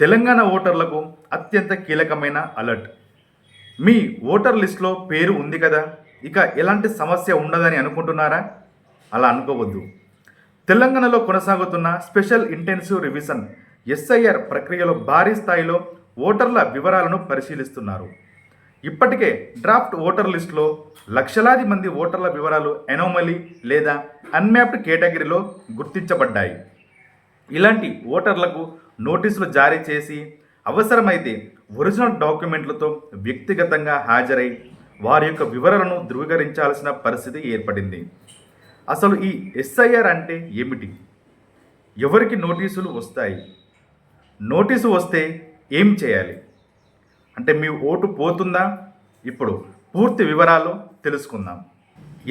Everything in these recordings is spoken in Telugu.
తెలంగాణ ఓటర్లకు అత్యంత కీలకమైన అలర్ట్. మీ ఓటర్ లిస్టులో పేరు ఉంది కదా, ఇక ఎలాంటి సమస్య ఉండదని అనుకుంటున్నారా? అలా అనుకోవద్దు. తెలంగాణలో కొనసాగుతున్న స్పెషల్ ఇంటెన్సివ్ రివిజన్ ఎస్ఐఆర్ ప్రక్రియలో భారీ స్థాయిలో ఓటర్ల వివరాలను పరిశీలిస్తున్నారు. ఇప్పటికే డ్రాఫ్ట్ ఓటర్ లిస్టులో లక్షలాది మంది ఓటర్ల వివరాలు ఎనోమలీ లేదా అన్మ్యాప్డ్ కేటగిరీలో గుర్తించబడ్డాయి. ఇలాంటి ఓటర్లకు నోటీసులు జారీ చేసి అవసరమైతే ఒరిజినల్ డాక్యుమెంట్లతో వ్యక్తిగతంగా హాజరై వారి యొక్క వివరాలను ధృవీకరించాల్సిన పరిస్థితి ఏర్పడింది. అసలు ఈ ఎస్ఐఆర్ అంటే ఏమిటి? ఎవరికి నోటీసులు వస్తాయి? నోటీసు వస్తే ఏం చేయాలి? అంటే మీ ఓటు పోతుందా? ఇప్పుడు పూర్తి వివరాలు తెలుసుకుందాం.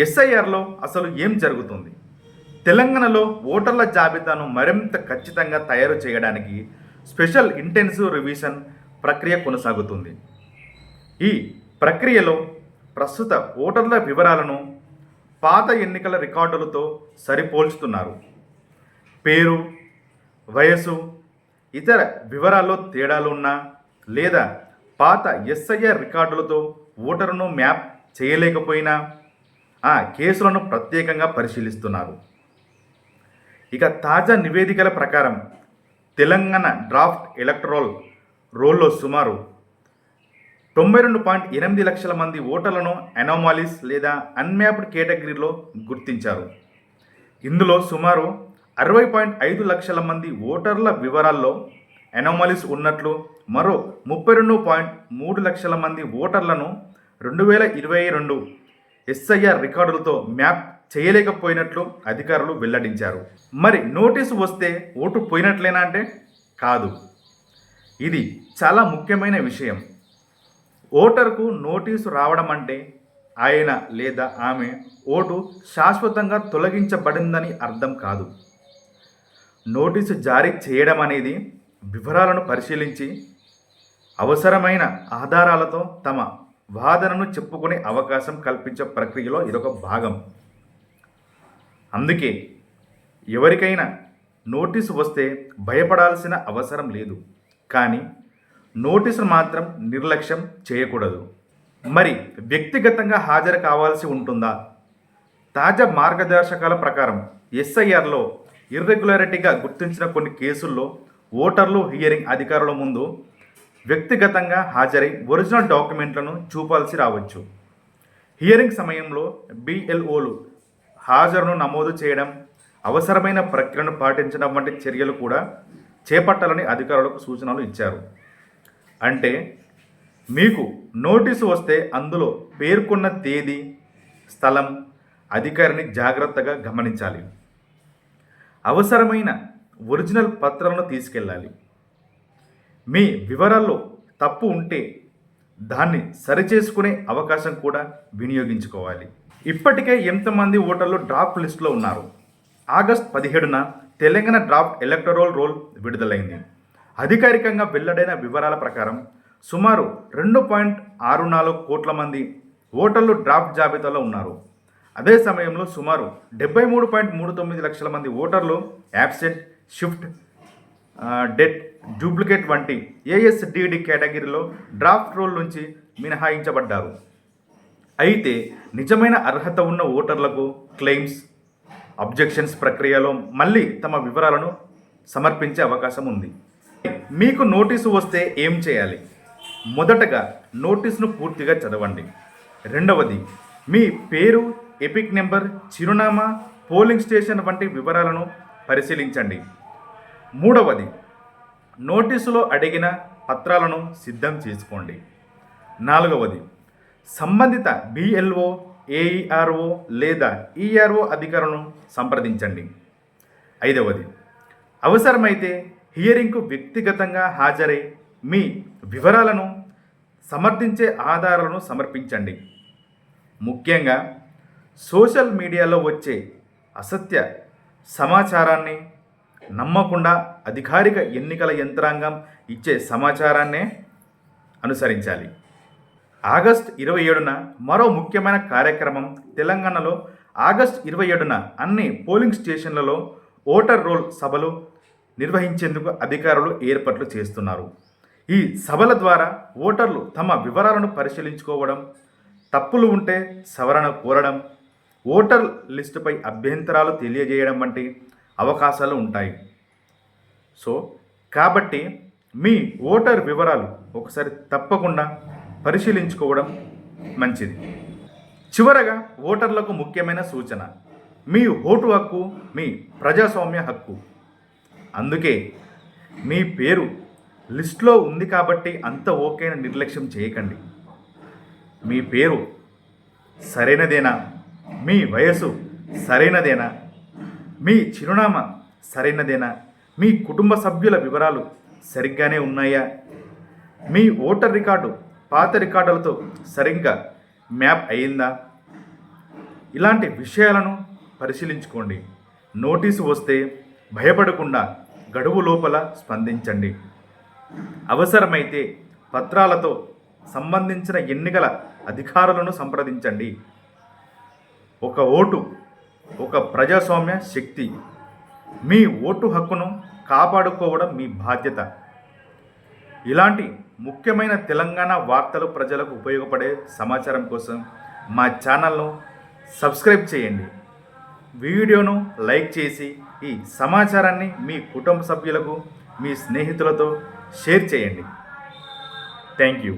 ఎస్ఐఆర్లో అసలు ఏం జరుగుతుంది? తెలంగాణలో ఓటర్ల జాబితాను మరింత ఖచ్చితంగా తయారు చేయడానికి స్పెషల్ ఇంటెన్సివ్ రివిజన్ ప్రక్రియ కొనసాగుతుంది. ఈ ప్రక్రియలో ప్రస్తుత ఓటర్ల వివరాలను పాత ఎన్నికల రికార్డులతో సరిపోల్చుతున్నారు. పేరు, వయసు, ఇతర వివరాల్లో తేడాలున్నా లేదా పాత ఎస్ఐఆర్ రికార్డులతో ఓటరును మ్యాప్ చేయలేకపోయినా ఆ కేసులను ప్రత్యేకంగా పరిశీలిస్తున్నారు. ఇక తాజా నివేదికల ప్రకారం తెలంగాణ డ్రాఫ్ట్ ఎలక్టరల్ రోల్లో సుమారు 92.8 లక్షల మంది ఓటర్లను అనామాలీస్ లేదా అన్మ్యాప్డ్ కేటగిరీలో గుర్తించారు. ఇందులో సుమారు 60.5 లక్షల మంది ఓటర్ల వివరాల్లో అనామాలీస్ ఉన్నట్లు, మరో 32.3 లక్షల మంది ఓటర్లను 2022 ఎస్ఐఆర్ రికార్డులతో మ్యాప్ చేయలేకపోయినట్లు అధికారులు వెల్లడించారు. మరి నోటీసు వస్తే ఓటు పోయినట్లేనా అంటే కాదు. ఇది చాలా ముఖ్యమైన విషయం. ఓటర్కు నోటీసు రావడం అంటే ఆయన లేదా ఆమె ఓటు శాశ్వతంగా తొలగించబడిందని అర్థం కాదు. నోటీసు జారీ చేయడం అనేది వివరాలను పరిశీలించి అవసరమైన ఆధారాలతో తమ వాదనను చెప్పుకునే అవకాశం కల్పించే ప్రక్రియలో ఇదొక భాగం. అందుకే ఎవరికైనా నోటీసు వస్తే భయపడాల్సిన అవసరం లేదు. కానీ నోటీసును మాత్రం నిర్లక్ష్యం చేయకూడదు. మరి వ్యక్తిగతంగా హాజరు కావాల్సి ఉంటుందా? తాజా మార్గదర్శకాల ప్రకారం ఎస్ఐఆర్లో ఇర్రెగ్యులారిటీగా గుర్తించిన కొన్ని కేసుల్లో ఓటర్లు హియరింగ్ అధికారుల ముందు వ్యక్తిగతంగా హాజరై ఒరిజినల్ డాక్యుమెంట్లను చూపాల్సి రావచ్చు. హియరింగ్ సమయంలో బిఎల్ఓలు హాజరును నమోదు చేయడం, అవసరమైన ప్రక్రియను పాటించడం వంటి చర్యలు కూడా చేపట్టాలని అధికారులకు సూచనలు ఇచ్చారు. అంటే మీకు నోటీసు వస్తే అందులో పేర్కొన్న తేదీ, స్థలం, అధికారిని జాగ్రత్తగా గమనించాలి. అవసరమైన ఒరిజినల్ పత్రాలను తీసుకెళ్ళాలి. మీ వివరాల్లో తప్పు ఉంటే దాన్ని సరిచేసుకునే అవకాశం కూడా వినియోగించుకోవాలి. ఇప్పటికే ఎంతమంది ఓటర్లు డ్రాఫ్ట్ లిస్టులో ఉన్నారు? ఆగస్టు 17న తెలంగాణ డ్రాఫ్ట్ ఎలక్టరల్ రోల్ విడుదలైంది. అధికారికంగా వెల్లడైన వివరాల ప్రకారం సుమారు 2.64 కోట్ల మంది ఓటర్లు డ్రాఫ్ట్ జాబితాలో ఉన్నారు. అదే సమయంలో సుమారు 73.39 లక్షల మంది ఓటర్లు యాబ్సెంట్, షిఫ్ట్, డెత్, డూప్లికేట్ వంటి ఏఎస్డిడి కేటగిరీలో డ్రాఫ్ట్ రోల్ నుంచి మినహాయించబడ్డారు. అయితే నిజమైన అర్హత ఉన్న ఓటర్లకు క్లెయిమ్స్, అబ్జెక్షన్స్ ప్రక్రియలో మళ్ళీ తమ వివరాలను సమర్పించే అవకాశం ఉంది. మీకు నోటీసు వస్తే ఏం చేయాలి? మొదటగా నోటీసును పూర్తిగా చదవండి. రెండవది, మీ పేరు, ఎపిక్ నెంబర్, చిరునామా, పోలింగ్ స్టేషన్ వంటి వివరాలను పరిశీలించండి. మూడవది, నోటీసులో అడిగిన పత్రాలను సిద్ధం చేసుకోండి. నాలుగవది, సంబంధిత బిఎల్ఓ, ఏఈఆర్ఓ లేదా ఈఆర్ఓ అధికారులను సంప్రదించండి. ఐదవది, అవసరమైతే హియరింగ్కు వ్యక్తిగతంగా హాజరై మీ వివరాలను సమర్థించే ఆధారాలను సమర్పించండి. ముఖ్యంగా సోషల్ మీడియాలో వచ్చే అసత్య సమాచారాన్ని నమ్మకుండా అధికారిక ఎన్నికల యంత్రాంగం ఇచ్చే సమాచారాన్నే అనుసరించాలి. ఆగస్టు 27న మరో ముఖ్యమైన కార్యక్రమం. తెలంగాణలో ఆగస్టు 27న అన్ని పోలింగ్ స్టేషన్లలో ఓటర్ రోల్ సభలు నిర్వహించేందుకు అధికారులు ఏర్పాట్లు చేస్తున్నారు. ఈ సభల ద్వారా ఓటర్లు తమ వివరాలను పరిశీలించుకోవడం, తప్పులు ఉంటే సవరణ కోరడం, ఓటర్ లిస్టుపై అభ్యంతరాలు తెలియజేయడం వంటి అవకాశాలు ఉంటాయి. సో కాబట్టి మీ ఓటర్ వివరాలు ఒకసారి తప్పకుండా పరిశీలించుకోవడం మంచిది. చివరగా ఓటర్లకు ముఖ్యమైన సూచన: మీ ఓటు హక్కు మీ ప్రజాస్వామ్య హక్కు. అందుకే మీ పేరు లిస్టులో ఉంది కాబట్టి అంత ఓకేన నిర్లక్ష్యం చేయకండి. మీ పేరు సరైనదేనా? మీ వయసు సరైనదేనా? మీ చిరునామా సరైనదేనా? మీ కుటుంబ సభ్యుల వివరాలు సరిగ్గానే ఉన్నాయా? మీ ఓటర్ రికార్డు పాత రికార్డులతో సరిగ్గా మ్యాప్ అయిందా? ఇలాంటి విషయాలను పరిశీలించుకోండి. నోటీసు వస్తే భయపడకుండా గడువు లోపల స్పందించండి. అవసరమైతే పత్రాలతో సంబంధించిన ఎన్నికల అధికారులను సంప్రదించండి. ఒక ఓటు ఒక ప్రజాస్వామ్య శక్తి. మీ ఓటు హక్కును కాపాడుకోవడం మీ బాధ్యత. ఇలాంటి ముఖ్యమైన తెలంగాణ వార్తలు ప్రజలకు ఉపయోగపడే సమాచారం కోసం మా ఛానల్ను సబ్స్క్రైబ్ చేయండి. వీడియోను లైక్ చేసి ఈ సమాచారాన్ని మీ కుటుంబ సభ్యులకు, మీ స్నేహితులతో షేర్ చేయండి. Thank you.